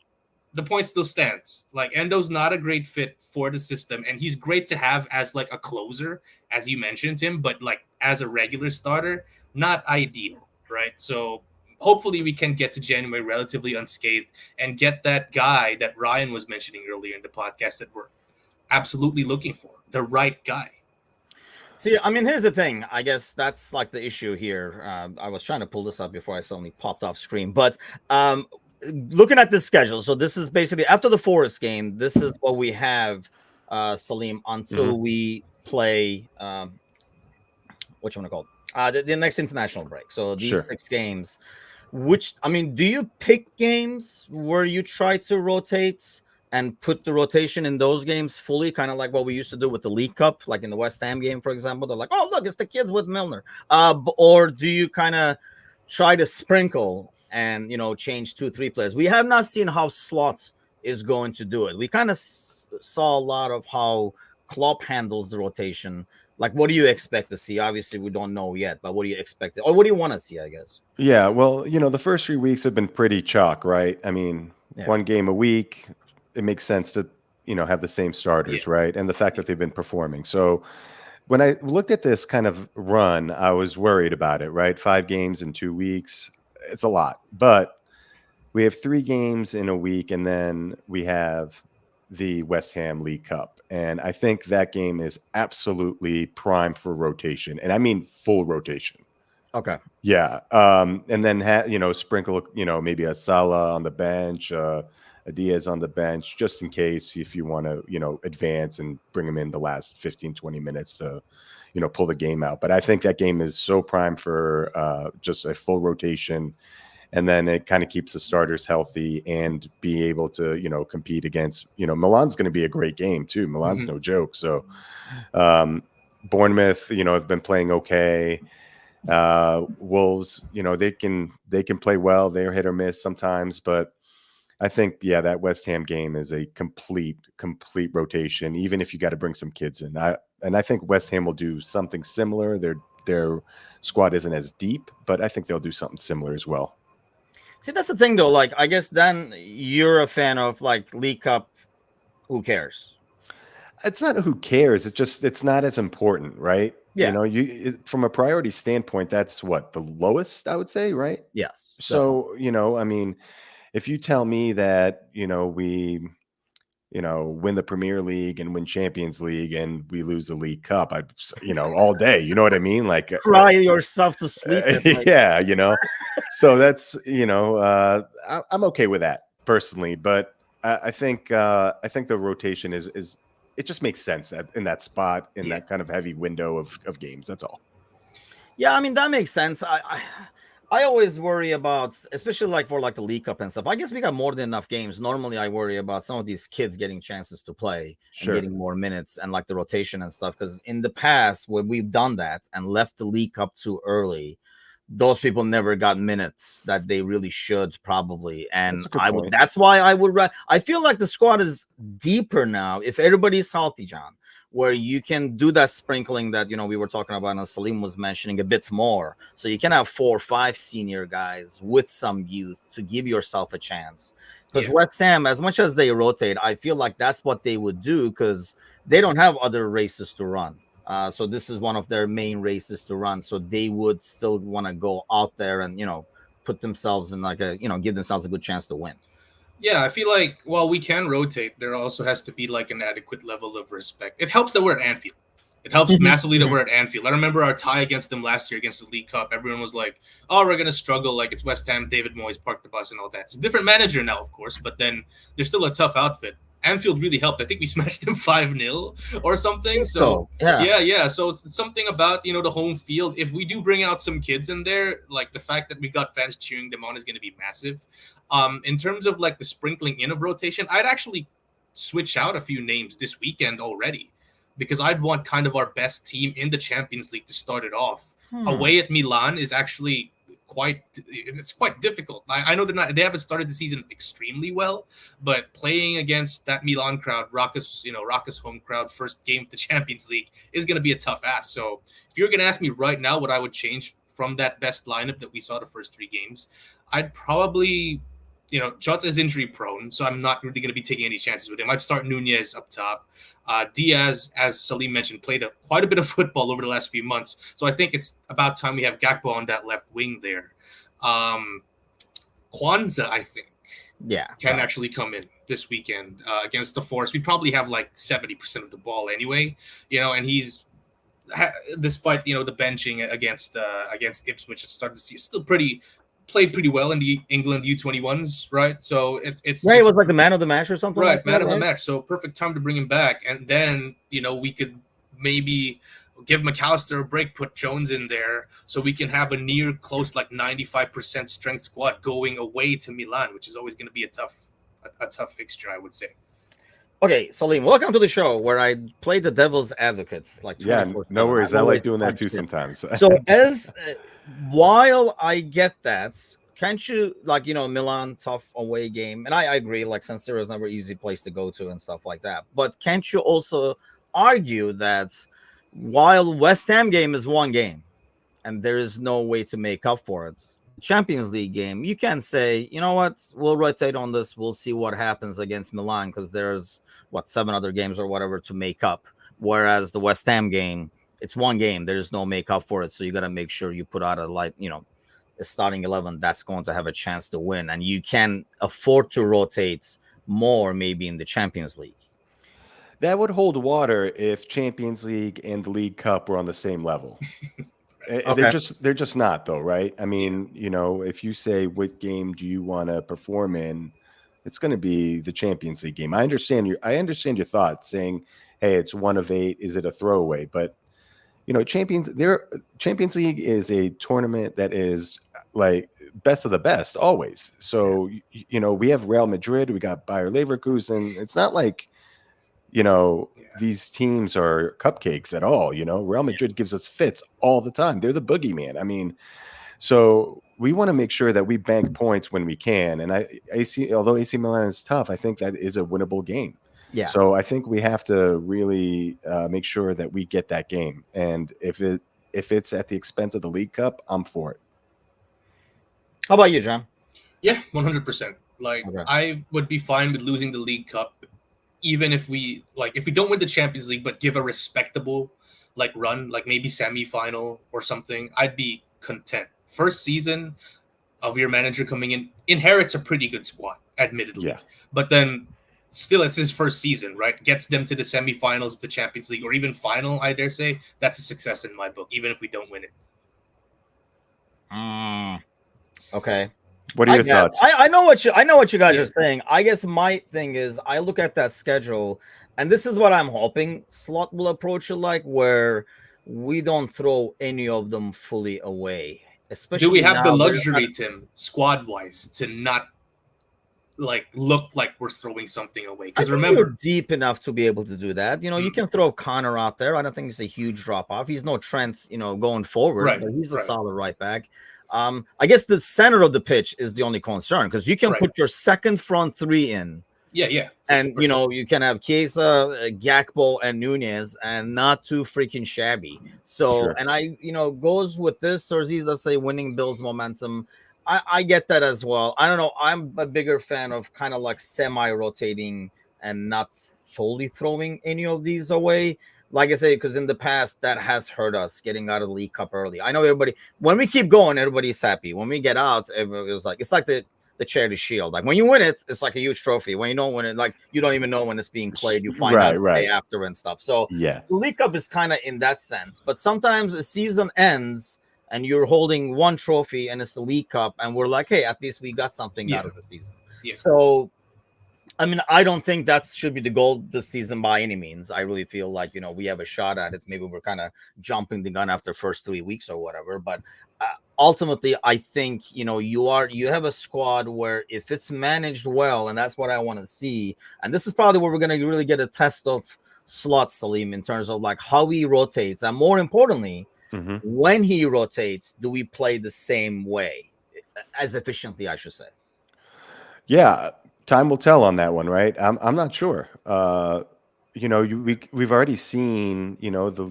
the point still stands. Like, Endo's not a great fit for the system, and he's great to have as, like, a closer, as you mentioned him, but, like, as a regular starter, not ideal, right? So hopefully we can get to January relatively unscathed and get that guy that Ryan was mentioning earlier in the podcast that we're absolutely looking for, the right guy. See, I mean, here's the thing. I guess that's, like, the issue here. I was trying to pull this up before I suddenly popped off screen, but looking at this schedule, so this is basically after the Forest game. This is what we have, Salim, until we play what you want to call it, the next international break. So these 6 games. Which, I mean, do you pick games where you try to rotate and put the rotation in those games fully, kind of like what we used to do with the League Cup, like in the West Ham game, for example? They're like, oh, look, it's the kids with Milner. Or do you kind of try to sprinkle and, change 2-3 players? We have not seen how Slot is going to do it. We kind of saw a lot of how Klopp handles the rotation. Like, what do you expect to see? Obviously, we don't know yet, but what do you expect? Or what do you want to see, I guess? Yeah, well, the first 3 weeks have been pretty chalk, right? I mean, 1 game a week, it makes sense to, have the same starters, right? And the fact that they've been performing. So when I looked at this kind of run, I was worried about it, right? 5 games in 2 weeks. It's a lot, but we have 3 games in a week, and then we have the West Ham League Cup. And I think that game is absolutely prime for rotation. And I mean full rotation. Okay. Yeah. And then, sprinkle, maybe a Salah on the bench, a Diaz on the bench, just in case if you want to, advance and bring them in the last 15, 20 minutes to, pull the game out. But I think that game is so prime for just a full rotation. And then it kind of keeps the starters healthy and be able to, compete against, Milan's going to be a great game too. Milan's no joke. So Bournemouth, have been playing okay. Wolves, they can play well. They're hit or miss sometimes, but I think, that West Ham game is a complete rotation, even if you got to bring some kids in. I think West Ham will do something similar. Their squad isn't as deep, but I think they'll do something similar as well. See, that's the thing, though. Like, I guess then you're a fan of, like, League Cup. Who cares? It's not who cares. It's not as important, right? Yeah. From a priority standpoint, that's what the lowest, I would say, right? Yes. So, I mean, if you tell me that, we, win the Premier League and win Champions League and we lose the League Cup, all day, you know what I mean? Like, cry yourself to sleep. Yeah. So that's, I'm okay with that personally, but I think the rotation is it just makes sense in that spot, in that kind of heavy window of games. That's all. Yeah. I mean, that makes sense. I always worry about, especially like for like the League Cup and stuff. I guess we got more than enough games. Normally, I worry about some of these kids getting chances to play and Sure. getting more minutes and like the rotation and stuff. Because in the past, when we've done that and left the League Cup too early, those people never got minutes that they really should probably. And That's a good I would. point. That's why I would. I feel like the squad is deeper now. If everybody's healthy, John, where you can do that sprinkling that we were talking about and Salim was mentioning a bit more. So you can have 4 or 5 senior guys with some youth to give yourself a chance. Because West Ham, as much as they rotate, I feel like that's what they would do because they don't have other races to run. So this is one of their main races to run. So they would still want to go out there and put themselves in like a give themselves a good chance to win. Yeah, I feel like while we can rotate, there also has to be like an adequate level of respect. It helps that we're at Anfield. It helps massively that we're at Anfield. I remember our tie against them last year against the League Cup. Everyone was like, "Oh, we're gonna struggle. Like it's West Ham, David Moyes, park the bus, and all that." It's a different manager now, of course, but then they're still a tough outfit. Anfield really helped. I think we smashed them 5-0 or something. So yeah. So it's something about the home field. If we do bring out some kids in there, like the fact that we got fans cheering them on is going to be massive. In terms of like the sprinkling in of rotation, I'd actually switch out a few names this weekend already because I'd want kind of our best team in the Champions League to start it off. Away at Milan is actually quite difficult. I know they haven't started the season extremely well, but playing against that Milan crowd, Raka's home crowd, first game of the Champions League is going to be a tough ask. So if you're going to ask me right now what I would change from that best lineup that we saw the first 3 games, I'd probably, Jota is injury prone, so I'm not really going to be taking any chances with him. I'd start Nunez up top. Diaz, as Salim mentioned, played quite a bit of football over the last few months. So I think it's about time we have Gakpo on that left wing there. Kwanzaa, I think, can actually come in this weekend against the Forest. We probably have like 70% of the ball anyway, and he's despite the benching against Ipswich at the start of the season, still played pretty well in the England U21s, right? So it's he was like the man of the match or something, right? Man of the match. So perfect time to bring him back, and then we could maybe give McAllister a break, put Jones in there, so we can have a near close like 95% strength squad going away to Milan, which is always going to be a tough fixture, I would say. Okay, Salim, welcome to the show where I play the devil's advocates. Like no worries. I like doing that too sometimes. So while I get that, can't you Milan, tough away game, and I agree, like San Siro is never an easy place to go to and stuff like that. But can't you also argue that while West Ham game is one game and there is no way to make up for it, Champions League game, you can say, you know what, we'll rotate on this. We'll see what happens against Milan because there's 7 other games or whatever to make up. Whereas the West Ham game, it's one game. There's no make up for it. So you got to make sure you put out a starting 11 that's going to have a chance to win. And you can afford to rotate more maybe in the Champions League. That would hold water if Champions League and the League Cup were on the same level. Okay. They're just not, though, right? I mean, if you say what game do you want to perform in, it's going to be the Champions League game. I understand your thoughts saying, hey, it's 1 of 8. Is it a throwaway? But Champions League is a tournament that is like best of the best always. So we have Real Madrid, we got Bayer Leverkusen. It's not like these teams are cupcakes at all. Real Madrid gives us fits all the time. They're the boogeyman. I mean, so we want to make sure that we bank points when we can. And although AC Milan is tough, I think that is a winnable game. Yeah. So I think we have to really make sure that we get that game. And if it's at the expense of the League Cup, I'm for it. How about you, John? Yeah, 100%. I would be fine with losing the League Cup, even if we don't win the Champions League, but give a respectable run, like maybe semi-final or something. I'd be content. First season of your manager coming in inherits a pretty good squad, admittedly. Yeah. But then still, it's his first season, right? Gets them to the semifinals of the Champions League or even final, I dare say. That's a success in my book, even if we don't win it. Okay. What are your thoughts? I know what you guys are saying. I guess my thing is I look at that schedule, and this is what I'm hoping Slot will approach it like, where we don't throw any of them fully away. especially Do we have the now, luxury, Tim, squad wise, to not like look like we're throwing something away? I Because think you're remember, deep enough to be able to do that. You can throw Connor out there. I don't think it's a huge drop off. He's no Trent, going forward, Right, but he's a right. solid right back. I guess the center of the pitch is the only concern because you can Right. put your second front three in, yeah, and for sure. you can have Chiesa, Gakpo, and Nunez, and not too freaking shabby. So, Sure. and goes with this, or is he, let's say, winning builds momentum. I get that as well. I don't know. I'm a bigger fan of kind of like semi-rotating and not solely throwing any of these away. Like I say, because in the past that has hurt us getting out of the League Cup early. I know everybody, when we keep going, everybody's happy. When we get out, it's like the Charity Shield. Like when you win it, it's like a huge trophy. When you don't win it, like you don't even know when it's being played. You find out the day after and stuff. So yeah, the League Cup is kind of in that sense. But sometimes a season ends and you're holding one trophy and it's the League Cup, and we're like, hey, at least we got something out of the season. Yeah. So, I mean, I don't think that should be the goal this season by any means. I really feel like, we have a shot at it. Maybe we're kind of jumping the gun after first 3 weeks or whatever. But ultimately, I think, you have a squad where if it's managed well, and that's what I want to see. And this is probably where we're going to really get a test of Slot, Salim, in terms of like how he rotates. And more importantly, when he rotates, do we play the same way, as efficiently, I should say? Yeah, time will tell on that one, right? I'm not sure. We've already seen, the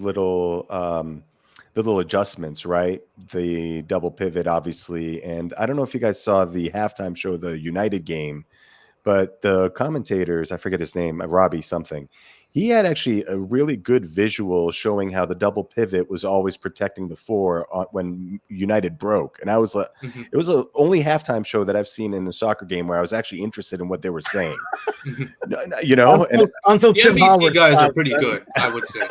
little adjustments, right? The double pivot, obviously, and I don't know if you guys saw the halftime show, the United game, but the commentators, I forget his name, Robbie something. He had actually a really good visual showing how the double pivot was always protecting the four when United broke. And I was like, it was the only halftime show that I've seen in a soccer game where I was actually interested in what they were saying. Until the Tim NBC Howard guys are pretty good, I would say.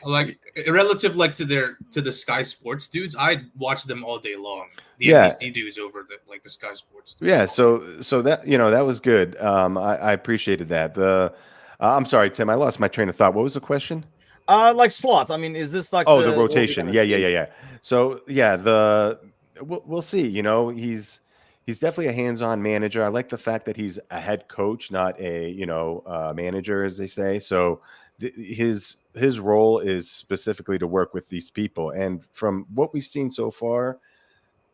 Like relative, like to the Sky Sports dudes, I watch them all day long. The NBC dudes over the Sky Sports dudes. Yeah, so that that was good. I appreciated that. I'm sorry, Tim. I lost my train of thought. What was the question? Like slots. I mean, is this like the rotation? Yeah. So yeah, we'll see. He's definitely a hands-on manager. I like the fact that he's a head coach, not a manager, as they say. So his role is specifically to work with these people. And from what we've seen so far,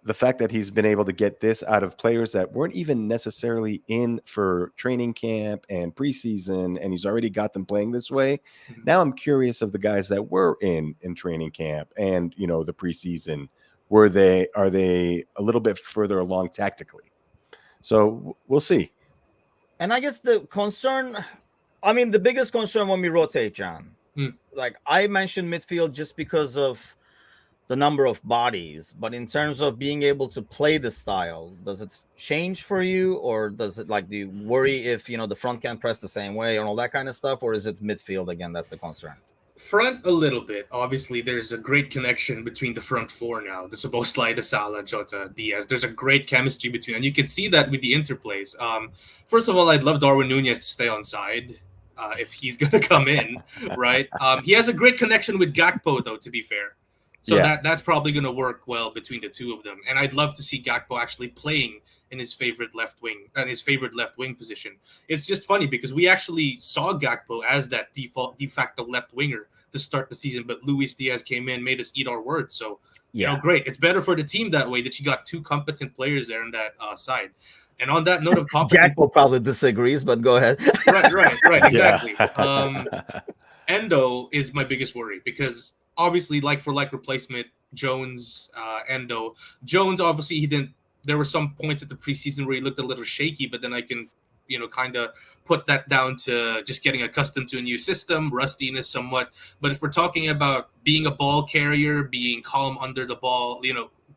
the fact that he's been able to get this out of players that weren't even necessarily in for training camp and preseason, and he's already got them playing this way. Now I'm curious of the guys that were in training camp and, the preseason. Are they a little bit further along tactically? So we'll see. And I guess the biggest concern when we rotate, John, like I mentioned midfield just because of the number of bodies, but in terms of being able to play the style, does it change for you, or does it do you worry if the front can't press the same way and all that kind of stuff, or is it midfield again that's the concern? Front a little bit. Obviously, there's a great connection between the front four now. The Szoboszlai, the Salah, Jota, Diaz. There's a great chemistry between, and you can see that with the interplays. First of all, I'd love Darwin Nunez to stay on side if he's going to come in, right? He has a great connection with Gakpo, though, to be fair. So that's probably going to work well between the two of them. And I'd love to see Gakpo actually playing in his favorite left wing position. It's just funny because we actually saw Gakpo as that de facto left winger to start the season, but Luis Diaz came in, made us eat our words. So, great. It's better for the team that way that you got two competent players there on that side. And on that note of competence, Gakpo probably disagrees, but go ahead. Right, exactly. Endo is my biggest worry because obviously, like for like replacement, Jones, Endo. Jones, obviously, he didn't. There were some points at the preseason where he looked a little shaky, but then I can, kind of put that down to just getting accustomed to a new system, rustiness somewhat. But if we're talking about being a ball carrier, being calm under the ball,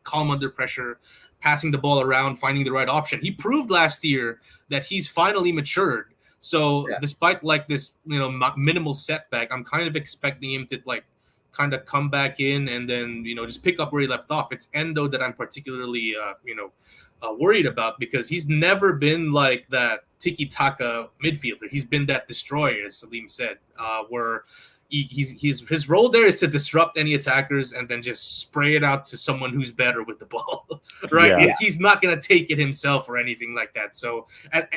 calm under pressure, passing the ball around, finding the right option, he proved last year that he's finally matured. So despite this, minimal setback, I'm kind of expecting him to kind of come back in and then, just pick up where he left off. It's Endo that I'm particularly, worried about because he's never been like that tiki-taka midfielder. He's been that destroyer, as Salim said, where, his role there is to disrupt any attackers and then just spray it out to someone who's better with the ball, right? Yeah. He's not gonna take it himself or anything like that. So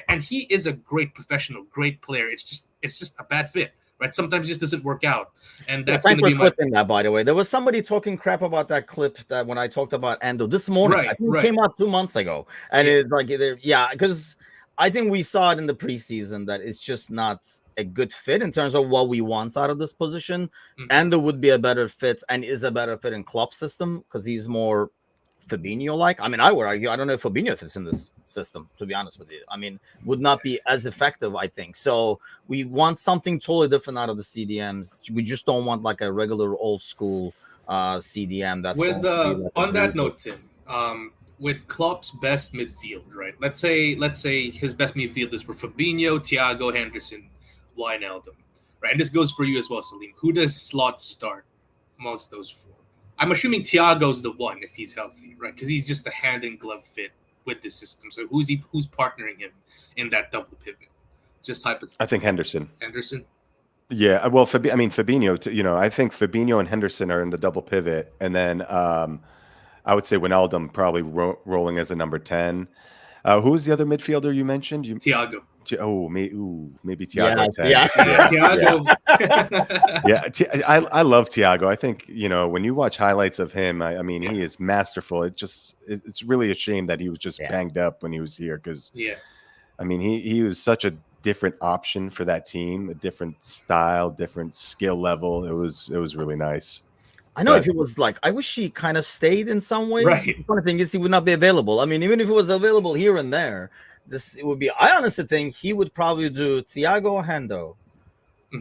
and he is a great professional, great player. It's just a bad fit, right? Sometimes it just doesn't work out, and that's thanks gonna for be clipping that. By the way, there was somebody talking crap about that clip that when I talked about Endo this morning. Right, I think right. it came out 2 months ago, and it's like, because I think we saw it in the preseason that it's just not a good fit in terms of what we want out of this position. Endo would be a better fit and is a better fit in Klopp's system because he's more Fabinho-like. I mean, I would argue, I don't know if Fabinho fits in this system, to be honest with you. I mean, would not be as effective, I think. So we want something totally different out of the CDMs. We just don't want like a regular old school CDM. That's with going to be like on that note, Tim. With Klopp's best midfield, right? Let's say his best midfielders were Fabinho, Thiago, Henderson, Wijnaldum, right? And this goes for you as well, Salim. Who does Slot start amongst those four? I'm assuming Thiago's the one if he's healthy, right? Because he's just a hand and glove fit with the system. So who's partnering him in that double pivot? Just hypothetically. I think Henderson. Henderson. Yeah, well, Fabinho. I think Fabinho and Henderson are in the double pivot, and then I would say Wijnaldum probably rolling as a number 10. Who was the other midfielder you mentioned? Thiago. Maybe Thiago. Yeah, 10. Thiago. Yeah, I love Thiago. I think when you watch highlights of him, I mean, he is masterful. It's really a shame that he was just banged up when he was here because I mean, he was such a different option for that team, a different style, different skill level. It was really nice. I know if it was like, I wish he kind of stayed in some way. Right. The funny thing is he would not be available. I mean, even if it was available here and there, it would be, I honestly think he would probably do Thiago Hendo.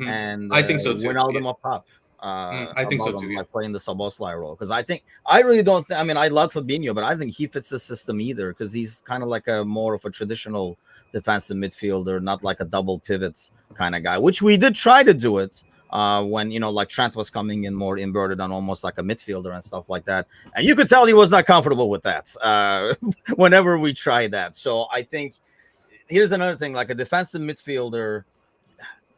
And I think so too. Wijnaldum up top. I think so too. Like playing the Szoboszlai role. Because I really don't think, I mean, I love Fabinho, but I don't think he fits the system either because he's kind of like a more of a traditional defensive midfielder, not like a double pivot kind of guy, which we did try to do it. When like Trent was coming in more inverted and almost like a midfielder and stuff like that, and you could tell he was not comfortable with that whenever we tried that. So I think here's another thing: like a defensive midfielder,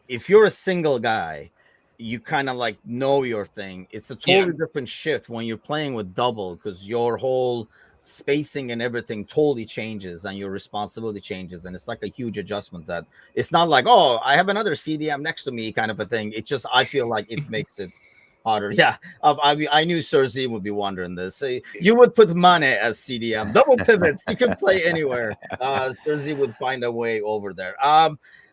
if you're a single guy, you kind of like know your thing. It's a totally different shift when you're playing with double because your whole spacing and everything totally changes and your responsibility changes, and it's like a huge adjustment that it's not like, oh, I have another CDM next to me kind of a thing. It just, I feel like it makes it harder. I knew Serzi would be wondering this. You would put Mane as CDM, double pivots, he can play anywhere. Serzi would find a way over there.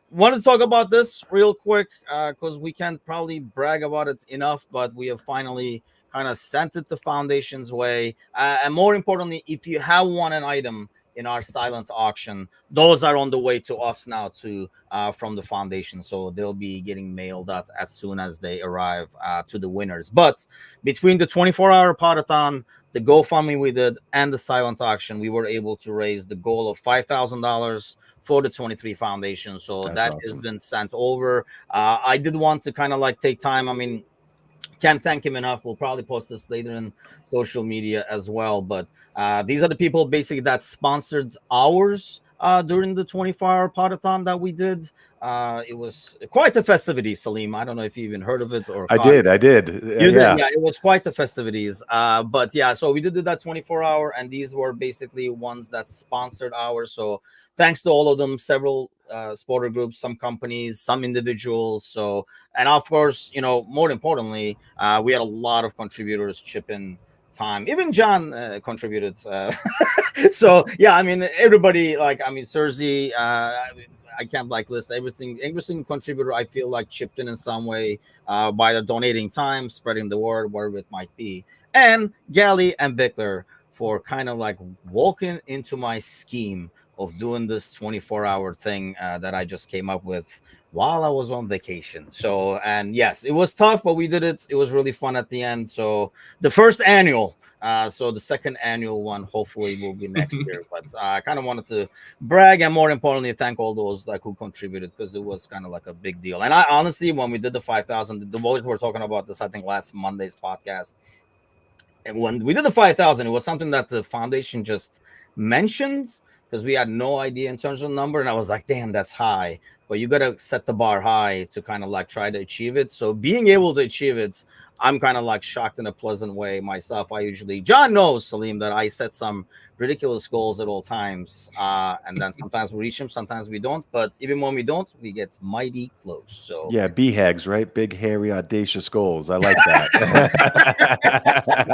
Want to talk about this real quick because we can't probably brag about it enough, but we have finally kind of sent it the foundation's way. And more importantly, if you have won an item in our silent auction, those are on the way to us now from the foundation. So they'll be getting mailed out as soon as they arrive to the winners. But between the 24-hour potathon, the GoFundMe we did, and the silent auction, we were able to raise the goal of $5,000 for the 23 foundation. So that's awesome. Has been sent over. I did want to kind of like take time. I mean, can't thank him enough. We'll probably post this later in social media as well. But these are the people basically that sponsored ours during the 24-hour potathon that we did. It was quite a festivity, Salim. I don't know if you even heard of it or I did. You did? Yeah, it was quite the festivities. But yeah, so we did that 24-hour, and these were basically ones that sponsored ours. So thanks to all of them, several supporter groups, some companies, some individuals. So, and of course, more importantly, we had a lot of contributors chip in time. Even John contributed. So yeah, I mean, everybody, Serzi, I can't list everything. Every single contributor, I feel like chipped in some way by donating time, spreading the word, whatever it might be. And Gally and Bickler for kind of like walking into my scheme of doing this 24-hour thing that I just came up with while I was on vacation. So, and yes, it was tough, but we did it. It was really fun at the end. So the first annual, so the second annual one hopefully will be next year. But I kind of wanted to brag and more importantly, thank all those who contributed because it was kind of like a big deal. And I honestly, when we did the 5,000, the boys were talking about this, I think last Monday's podcast. And when we did the 5,000, it was something that the foundation just mentioned because we had no idea in terms of number. And I was like, damn, that's high. but you got to set the bar high to kind of like try to achieve it. So being able to achieve it, I'm kind of like shocked in a pleasant way myself. John knows, Salim, that I set some ridiculous goals at all times. And then sometimes we reach them, sometimes we don't. But even when we don't, we get mighty close. So Yeah, BHAGs, right? Big, hairy, audacious goals. I like that.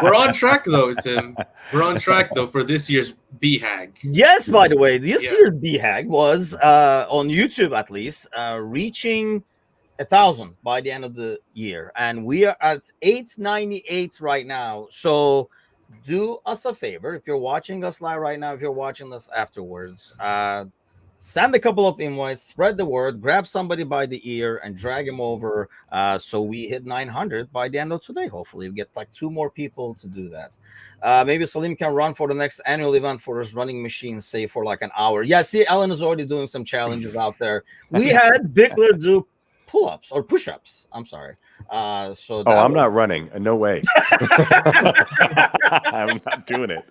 We're on track, though, Tim. We're on track, though, for this year's BHAG. yes, by the way, this year's BHAG was on YouTube at least reaching 1,000 by the end of the year, and we are at 898 right now. So do us a favor, if you're watching us live right now, if you're watching us afterwards, send a couple of invites, spread the word, grab somebody by the ear and drag him over, so we hit 900 by the end of today. Hopefully we get like 2 more people to do that. Maybe Salim can run for the next annual event for his running machine, say for like an hour. Yeah, see, Ellen is already doing some challenges out there. We had Bickler do pull-ups or push-ups. I'm sorry. So I'm not running. No way. I'm not doing it.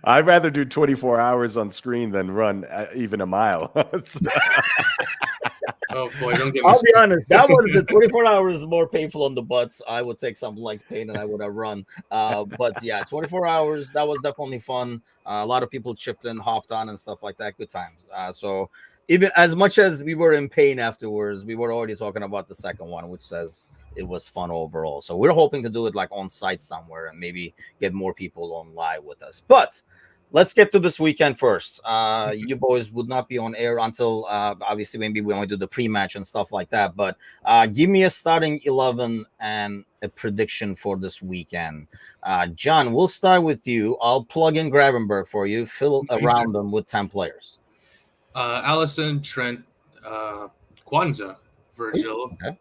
I'd rather do 24 hours on screen than run even a mile. Oh boy, don't get me. I'll be honest. That was the 24 hours more painful on the butts. I would take some leg pain than I would have run. But yeah, 24 hours. That was definitely fun. A lot of people chipped in, hopped on, and stuff like that. Good times. So even as much as we were in pain afterwards, we were already talking about the second one, which says it was fun overall. So we're hoping to do it like on site somewhere and maybe get more people on live with us. But let's get to this weekend first. You boys would not be on air until obviously maybe we only do the pre-match and stuff like that. But give me a starting 11 and a prediction for this weekend. John, we'll start with you. I'll plug in Gravenberg for you. Fill around them with 10 players. Allison, Trent, Kwanzaa, Virgil. Okay.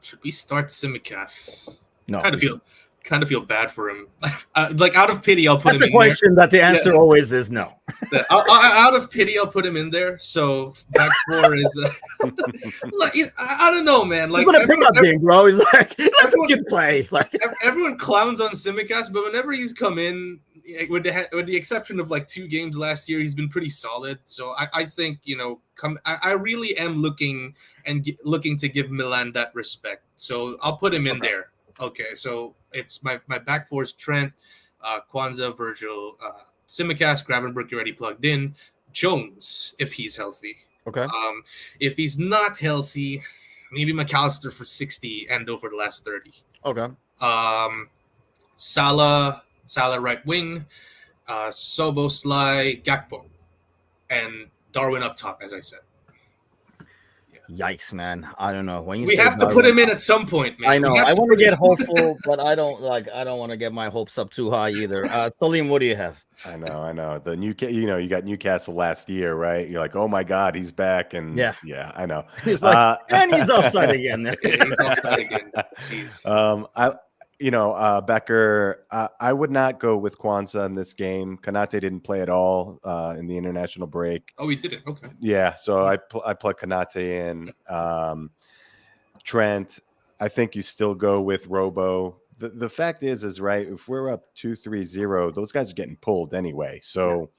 Should we start Tsimikas? No. Kind of feel bad for him. Like out of pity, I'll put That's him the in question there. that the answer always is no. Out of pity, I'll put him in there. So back 4 is. Look, I don't know, man. Like I'm gonna pick up game, bro. He's like, that's a everyone- good play. Like everyone clowns on Tsimikas, but whenever he's come in, with the exception of like 2 games last year, he's been pretty solid. So I think I really am looking to give Milan that respect. So I'll put him in there. Okay, so it's my back 4 is Trent, Kwanzaa, Virgil, Tsimikas, Gravenberg already plugged in, Jones if he's healthy. Okay. If he's not healthy, maybe McAllister for 60, Endo for the last 30. Okay. Salah right wing, Szoboszlai, Gakpo, and Darwin up top, as I said. yikes, man. I don't know. When you We say have to put him in at some point, man. I know. We have I to want to put him get hopeful, but I don't want to get my hopes up too high either. Salim, what do you have? I know. The you got Newcastle last year, right? You're like, oh my God, he's back, and yeah, I know. He's like, and he's offside again. He's offside again. Jeez. Becker, I would not go with Kwanzaa in this game. Konate didn't play at all in the international break. Oh, he didn't. Okay. Yeah, so I plug Konate in. Trent, I think you still go with Robo. The fact is right, if we're up 2-3-0, those guys are getting pulled anyway. So,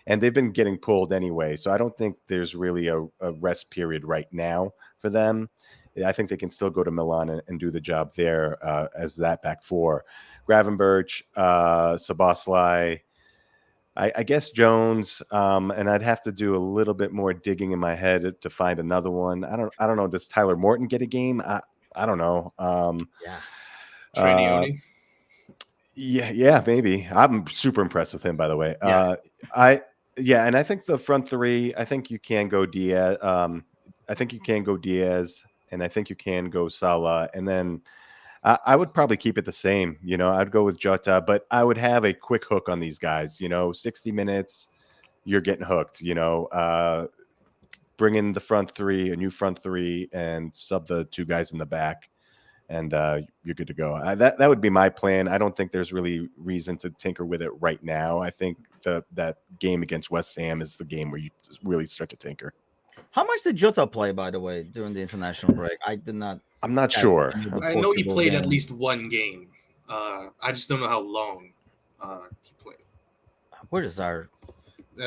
and they've been getting pulled anyway. So I don't think there's really a rest period right now for them. I think they can still go to Milan and do the job there as that back 4. Gravenberch, Szoboszlai, I guess Jones, and I'd have to do a little bit more digging in my head to find another one. I don't know. Does Tyler Morton get a game? I don't know. Trenioni. Yeah, maybe. I'm super impressed with him, by the way. Yeah. And I think the front 3. I think you can go Diaz. I think you can go Diaz. And I think you can go Salah. And then I would probably keep it the same. I'd go with Jota, but I would have a quick hook on these guys. 60 minutes, you're getting hooked. Bring in the front 3, a new front 3, and sub the 2 guys in the back. And you're good to go. That would be my plan. I don't think there's really reason to tinker with it right now. I think that game against West Ham is the game where you really start to tinker. How much did Jota play, by the way, during the international break? I'm not sure. I know he played at least 1 game. I just don't know how long he played. Where is our?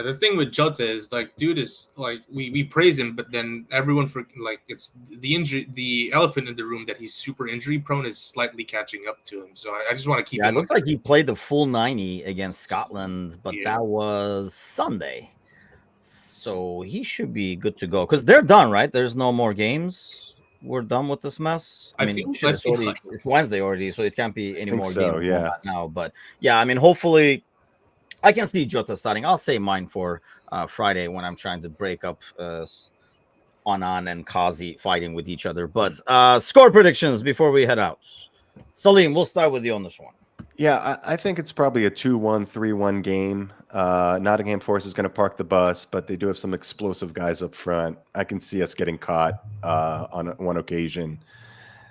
the thing with Jota is like, dude is like we praise him, but then everyone it's the injury, the elephant in the room that he's super injury prone is slightly catching up to him. So I just want to keep. Yeah, it looks like he played the full 90 against Scotland, but Yeah. that was Sunday, so he should be good to go because they're done, right? There's no more games. We're done with this mess. I mean, it's Wednesday already, so it can't be any more games now. But yeah, I mean, hopefully. I can see Jota starting. I'll say mine for Friday when I'm trying to break up Onan and Kazi fighting with each other. But score predictions before we head out. Salim, we'll start with you on this one. Yeah, I think it's probably a 2-1, 3-1 game. Nottingham Forest is going to park the bus, but they do have some explosive guys up front. I can see us getting caught on one occasion.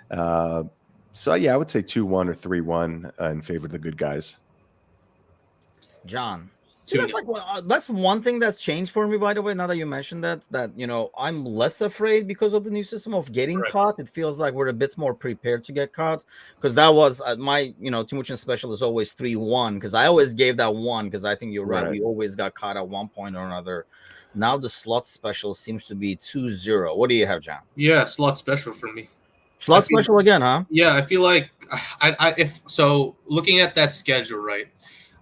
So, yeah, I would say 2-1 or 3-1 in favor of the good guys. John, that's one thing that's changed for me, by the way. Now that you mentioned that I'm less afraid because of the new system of getting caught. It feels like we're a bit more prepared to get caught, because that was my Timuchin special is always 3-1, because I always gave that 1 because I think you're right. We always got caught at one point or another. Now the slot special seems to be 2-0. What do you have, John? Yeah, slot special for me. Slot special again, huh? Yeah, I feel like if looking at that schedule, right?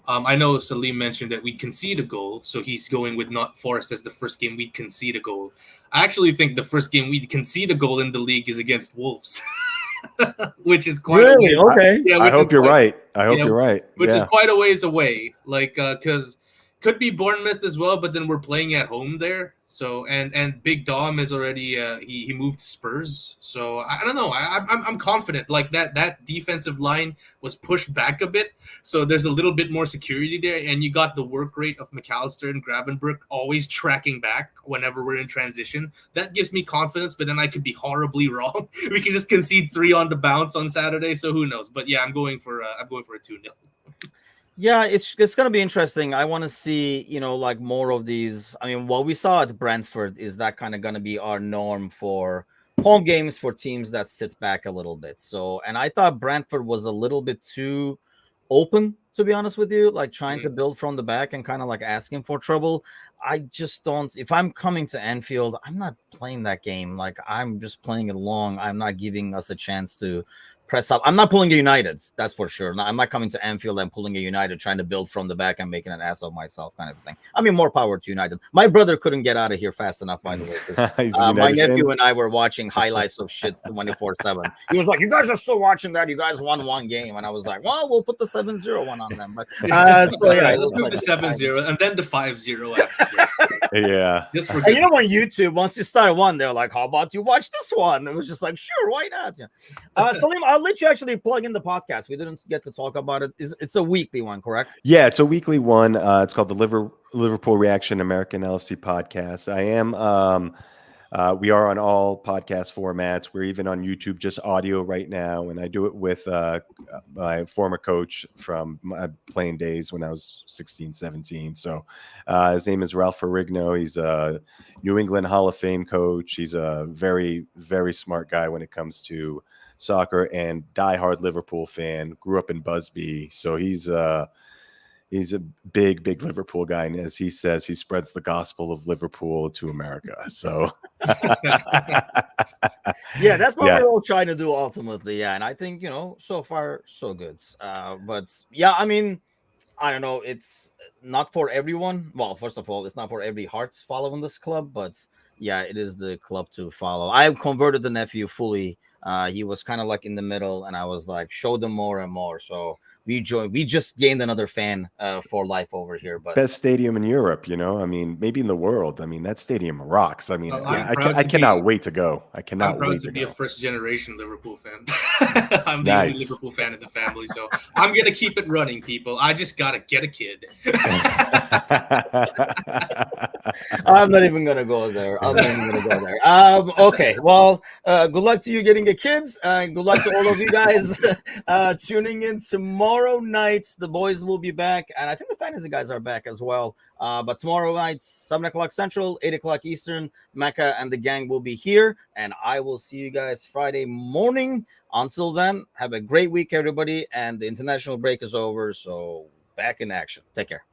I know Salim mentioned that we concede a goal, so he's going with not Forest as the first game we'd concede a goal. I actually think the first game we'd concede a goal in the league is against Wolves, which is quite really okay. I hope you're right. I hope you're right. Which is quite a ways away, because could be Bournemouth as well, but then we're playing at home there. So and Big Dom is already he moved to Spurs. So I don't know. I'm confident. Like that defensive line was pushed back a bit, so there's a little bit more security there. And you got the work rate of McAllister and Gravenberch always tracking back whenever we're in transition. That gives me confidence. But then I could be horribly wrong. We could just concede 3 on the bounce on Saturday. So who knows? But yeah, I'm going for a 2-0. Yeah, it's going to be interesting. I want to see, more of these. I mean, what we saw at Brentford is that kind of going to be our norm for home games for teams that sit back a little bit. So, and I thought Brentford was a little bit too open, to be honest with you, like trying to build from the back and kind of like asking for trouble. I just don't. If I'm coming to Anfield, I'm not playing that game. Like, I'm just playing it long. I'm not giving us a chance to press up. I'm not pulling a United, that's for sure. I'm not coming to Anfield and pulling a United, trying to build from the back and making an ass of myself, kind of thing. I mean, more power to United. My brother couldn't get out of here fast enough, by the way. My nephew and I were watching highlights of shit 24/7. He was like, "You guys are still watching that? You guys won one game," and I was like, "Well, we'll put the 7-0 one on them." But let's move the 7-0 and then the 5-0 after. Yeah. And you know, on YouTube, once you start one, they're like, "How about you watch this one?" It was just like, "Sure, why not?" Yeah. Salim, I'll let you actually plug in the podcast. We didn't get to talk about it. It's a weekly one, correct? Yeah, it's a weekly one. It's called the Liverpool Reaction American LFC podcast. I am. We are on all podcast formats. We're even on YouTube, just audio right now. And I do it with my former coach from my playing days when I was 16, 17. So his name is Ralph Ferrigno. He's a New England Hall of Fame coach. He's a very, very smart guy when it comes to soccer and diehard Liverpool fan. Grew up in Busby. So he's a big Liverpool guy, and as he says, he spreads the gospel of Liverpool to America. So, yeah, that's what we're all trying to do ultimately. Yeah, and I think so far so good. But yeah, I mean, I don't know. It's not for everyone. Well, first of all, it's not for every heart following this club, but yeah, it is the club to follow. I converted the nephew fully. He was kind of like in the middle, and I was like, show them more and more. So we just gained another fan for life over here. But best stadium in Europe, I mean, maybe in the world. I mean, that stadium rocks. I mean, I cannot wait to go. I cannot wait to be go. A first generation Liverpool fan. I'm the only Liverpool fan in the family, so I'm gonna keep it running, people. I just gotta get a kid. I'm not even gonna go there. Okay, well, good luck to you getting a kids. Good luck to all of you guys tuning in tomorrow night. The boys will be back, and I think the fantasy guys are back as well. But tomorrow night, 7:00 Central, 8:00 Eastern, Mecca and the gang will be here, and I will see you guys Friday morning. Until then, have a great week, everybody, and the international break is over, so back in action. Take care.